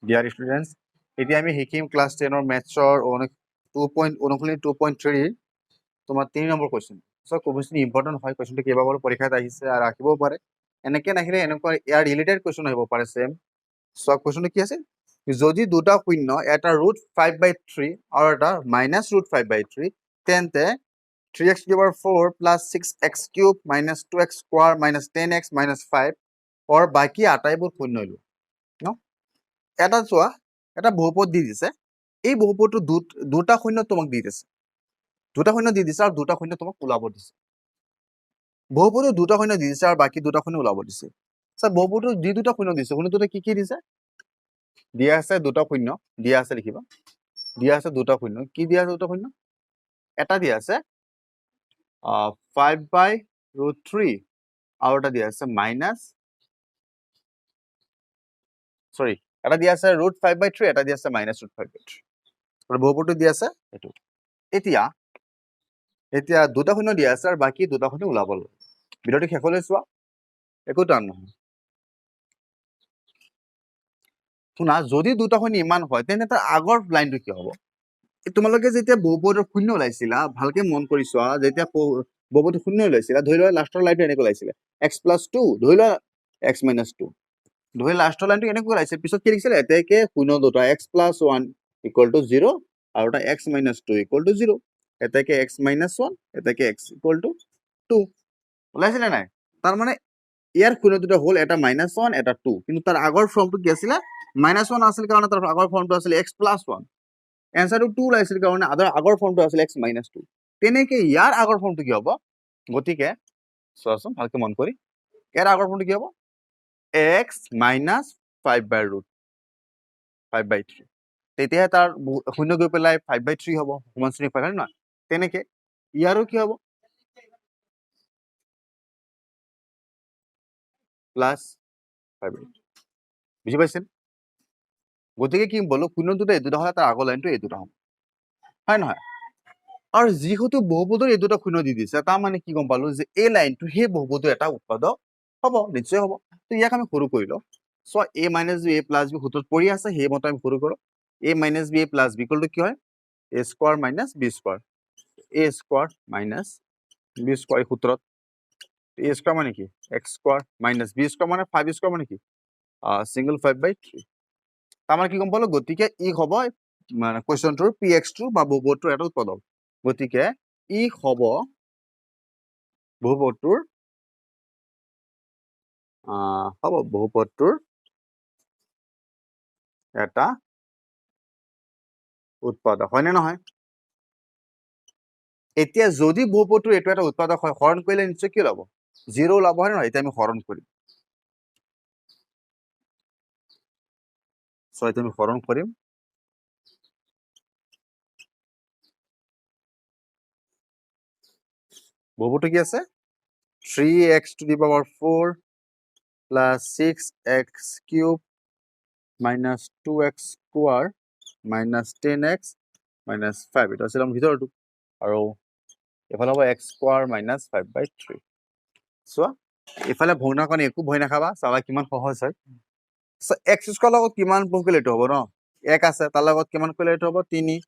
dear students এতিয়া আমি শিকিম ক্লাছ 10 মেথছৰ 2.3 তোমাৰ 3 number question so question important হয় কুৱেশ্যনটো কেইবাবাৰো পৰীক্ষাত আহিছে আৰু ৰাখিবও পাৰে এনেকৈ নাহিলে এনেকুৱা ইয়াৰ ৰিলেটেড কুৱেশ্যন আহিব পাৰে সেম সো কুৱেশ্যনটো কি আছে যদি দুটা শূন্য এটা √5/3 আৰু এটা -√5/3 তেন্তে 3x to the power 4 plus 6x cube minus 2x square minus 10x minus 5 or বাকি আটাইবোৰ শূন্য ললো ন এটা চোৱা এটা বহুপদ দি দিছে এই বহুপদটো দুটা শূন্য তোমাক দি দিছে আৰু দুটা শূন্য তোমাক ওলাব দিছে বহুপদটো দুটা শূন্য দি দিছে আৰু বাকি দুটা শূন্য ওলাব দিছে স্যার বহুপদটো যি দুটা শূন্য দিছে শূন্য দুটা কি দিছে দিয়া আছে দুটা শূন্য দিয়া আছে লিখিবা দিয়া আছে দুটা শূন্য কি দিয়া আছে দুটা শূন্য এটা দিয়া আছে 5/√3 আৰু এটা দিয়া আছে সরি এটা দিয়া আছে √5/3 এটা দিয়া আছে -√5/3 আৰু বহুপদটো দিয়া আছে এটো এতিয়া দুটা শূন্য দিয়া আছে আৰু বাকি দুটা শূন্য ওলাব লাগে ভিডিওটো শেষলৈ চোৱা একো টান নহয় শুনা যদি দুটা শূন্য ইমান হয় তেন্তে তাৰ আগৰ লাইনটো কি হ'ব তোমালোকে যেতিয়া বহুপদৰ শূন্য ওলাইছিলা ভালকে মন কৰি চোৱা যেতিয়া বহুপদৰ শূন্য ওলাইছিলা ধৰি লোৱা লাষ্টৰ লাইনটো এনেকৈ ওলাইছিলে x + 2 ধৰি লোৱা x - 2 ধৰি লাষ্টৰ লাইনটো এনেকৈ ওলাইছে পিছত কি লিখিছিলে এতেকে শূন্য দুটা x + 1 = 0 আৰু এটা x - 2 = 0 এতেকে x - 1 এতেকে x = 2 ওলাইছিলে নাই তাৰ মানে ইয়াৰ শূন্য দুটা হল এটা -1 এটা 2 কিন্তু তাৰ আগৰ ফৰ্মটো কি আছিল -1 আছিল কাৰণ তাৰ আগৰ ফৰ্মটো আছিল x + 1 এনসাৰটো 2 ওলাইছিল কাৰণ আগৰ ফৰ্মটো আছিল x - 2 তেনেকে ইয়াৰ আগৰ ফৰ্মটো কি হ'ব গতিকে চোৱাচোন ভালকে মন কৰি ইয়াৰ আগৰ ফৰ্মটো কি হ'ব x - 5/√5/3 তেতিয়া তাৰ শূন্য গৈ পেলাই 5/3 হ'ব সমান শ্ৰেণী পাই হয় না তেনেকে ইয়াৰো কি হ'ব +5/3 বুঝি পাইছেন গতিকে কি বলো শূন্য দুটা এই দুটা হয় তাৰ আগৰ লাইনটো এই দুটা হ'ব হয় নহয় আৰু যিহেতু বহুপদৰ এই দুটা শূন্য দি দিছে তাৰ মানে কি গম পালো যে এই লাইনটো সেই বহুপদৰ এটা উৎপাদক হ'ব নিশ্চয় হ'ব তো ইয়াক আমি সৰু কৰি লওঁ so a - b a + b সূত্ৰত পৰি আছে সেই মতে আমি সৰু কৰোঁ a - b a + b = কি হয় a² - b² a² - b² এই সূত্ৰত a² মানে কি x² - b² মানে 5² মানে কি single 5/3 তাৰ মানে কি গম পালো গতিকে ই হ'ব মানে কোৱেশ্চনটোৰ px2 বা বহুপদটোৰ এটা উৎপাদক গতিকে ই হ'ব বহুপদটোৰ এটা উৎপাদক হয় নে নহয় এতিয়া যদি বহুপদটোৰ এইটো এটা উৎপাদক হয় হৰণ কৰিলে নিশ্চয় কি ওলাব 0 ওলাব হয় নহয় এতিয়া আমি হৰণ কৰিম সো এতিয়া আমি হৰণ কৰিম বহুপদটো কি আছে 3x to the power 4 plus 6x cube minus 2x square minus 10x minus 5 এটা আছিল আমাৰ ভিতৰটো আৰু এফালে হ'ব x² - 5/3 চোৱা এফালে ভগ্নাংশনে একো ভয় নাখাবা চাবা কিমান সহজ হয় x² লগত কিমান পূৰণ কৰিলে এইটো হ'ব ন 1 আছে তাৰ লগত কিমান কৰিলে এইটো হ'ব 3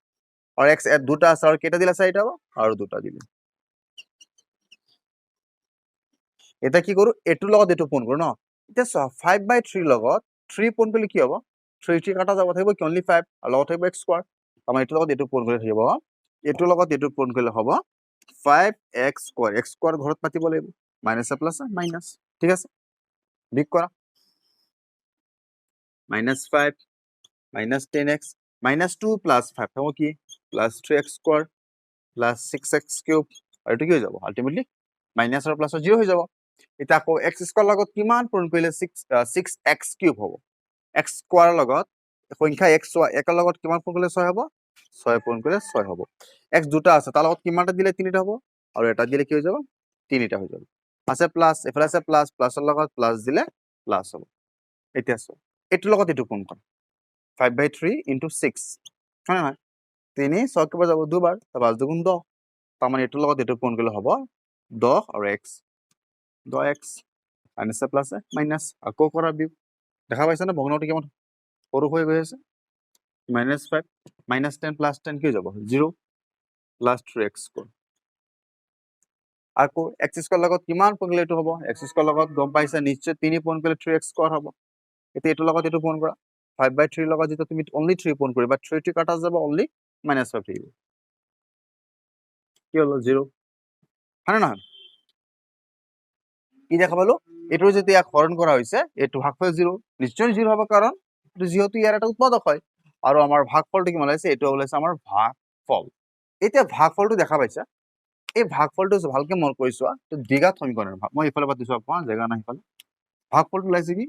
আৰু x দুটা আছে আৰু কেইটা দিলে 4টা হ'ব আৰু দুটা দিলে এটা কি কৰো এটোৰ লগত এটো পূৰণ কৰো ন এতিয়া চোৱা 5/3 লগত 3 পূৰণ কৰিলে কি হ'ব 3 কাটা যাব থাকিব কি only 5 আৰু লগত থাকিব x² আমাৰ এটোৰ লগত এটো পূৰণ কৰিলে থাকিব এটোৰ লগত এটো পূৰণ কৰিলে হ'ব 5x² x² ঘৰত পাতিব লাগিব মাইনাস প্লাস মাইনাস ঠিক আছে বিগ কৰা -5 -10x -2 + 5 হ'ব কি +3x² +6x³ আৰু এটো কি হৈ যাব আলটিমেটলি মাইনাস আৰু প্লাসৰ 0 হৈ যাব এটা আকৌ x² লগত কিমান পূৰণ কৰিলে 6x³ হ'ব x² লগত সংখ্যা x একৰ লগত কিমান পূৰণ কৰিলে 6 হ'ব 6 পূৰণ কৰিলে 6 হ'ব x দুটা আছে তাৰ লগত কিমানটা দিলে 3টা হ'ব আৰু এটা দিলে কি হৈ যাব 3টা হৈ যাব আছে প্লাস এফালে আছে প্লাস প্লাসৰ লগত প্লাস দিলে প্লাস হ'ব এতিয়া চোৱা এটোৰ লগত এটো পূৰণ কৰা 5/3 * 6 হয় নহয় 3 6 কেবাৰ যাব দুবাৰ 5 × 2 = 10 তাৰ মানে এটোৰ লগত এটো পূৰণ কৰিলে হ'ব 10 আৰু x 10x minus plus minus আকৌ কৰা বিয়োগ দেখা পাইছা না ভগ্নাংশটো কেমন সৰু হৈ গৈ আছে -5 -10 + 10 কি হৈ যাব 0 + 3x স্কয়াৰ আকৌ x স্কয়াৰ লগত কিমান পূৰণ কৰিলে এইটো হ'ব x স্কয়াৰ লগত গম পাইছা নিশ্চয় 3 পূৰণ কৰিলে 3x স্কয়াৰ হ'ব এতিয়া এইটো লগত এইটো পূৰণ কৰা 5/3 লগত যেটা তুমি only 3 পূৰণ কৰিবা 3 টো কাটা যাব only -5 থাকিব কি হলো 0 হয় না কি দেখা পালো এটো যেতিয়া হৰণ কৰা হৈছে এটো ভাগফল 0 নিশ্চয় 0 হ'ব কাৰণ এটো যেহেতু ইয়াৰ এটা উৎপাদক হয় আৰু আমাৰ ভাগফলটো কি ওলাইছে এটো ওলাইছে আমাৰ ভাগফল এতিয়া ভাগফলটো দেখা পাইছা এই ভাগফলটো ভালকে মন কৰিছোৱা তো দ্বিঘাত সমীকৰণৰ ভাগ মই ইফালে পাতিছো আপোন জায়গা নাই ইফালে ভাগফলটো ওলাইছে কি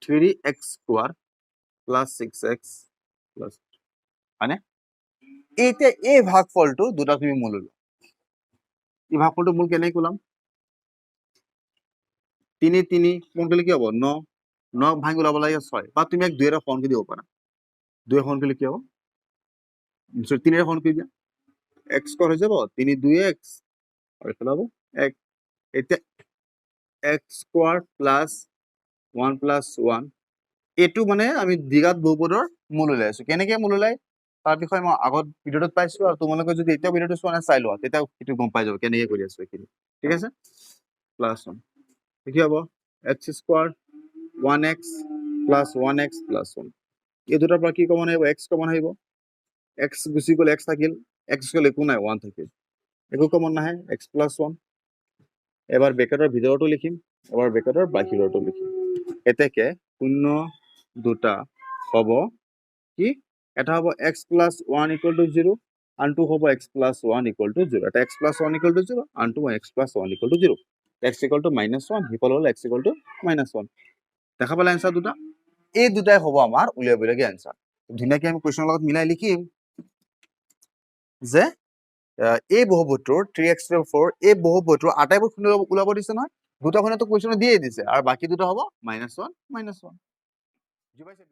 3x স্কয়ার + 6x প্লাস মানে এতিয়া এই ভাগফলটো দুটা তুমি মূল ললো এই ভাগফলটো মূল কেনে কলাম 3 3 কোন কৰিলে কি হ'ব 9 9 ভাঙি ওলাব লাগে 6 বা তুমি এক 2 এর হৰণ কৰি দিব পাৰা 2 হৰণ কৰিলে কি হ'ব 3 এৰ হৰণ কৰি দিয়া x স্কয়াৰ হৈ যাব 3 2x আৰু এফালে হ'ব 1 এতিয়া x স্কয়াৰ + 1 + 1 এটো মানে আমি দ্বিঘাত বহুপদৰ মূল উলাই আছো কেনেকে মূল উলাই তাৰ বিষয়ে মই আগত ভিডিওত পাইছো আৰু তোমালোকে যদি এতিয়া ভিডিওটো চোৱা নাই চাই লোৱা তেতিয়া এটো গম পাই যাব কেনেকে কৰি আছো এখিনি ঠিক আছে +1 কি হ'ব x স্কয়াৰ 1x + 1x + 1 এই দুটাৰ পৰা কি কমন আহিব x কমন আহিব x গুচি গ'ল x থাকিল x গ'ল একো নাই 1 থাকিল একো কমন নাহে x + 1 এবাৰ ব্ৰেকেটৰ ভিতৰটো লিখিম এবাৰ ব্ৰেকেটৰ বাহিৰটো লিখিম এতেকে 0 দুটা হ'ব কি এটা হ'ব x + 1 = 0 আনটো হ'ব x + 1 = 0 এটা x + 1 = 0 আনটো x + 1 = 0 x = -1 হিফল হ'ল x = -1 দেখা পালে आंसर দুটা এই দুটাই হ'ব আমাৰ উলিয়াবলগীয়া आंसर ধুনিয়াকে আমি কোৱেশ্চনৰ লগত মিলাই লিখিম যে এই বহুপদটোৰ 3x/4 এই বহুপদটোৰ আটাইবোৰ খুনি ওলাব দিছে নহয় দুটা খুনিটো কোৱেশ্চন দিয়ে দিছে আৰু বাকি দুটা হ'ব -1 -1 বুজি পাইছে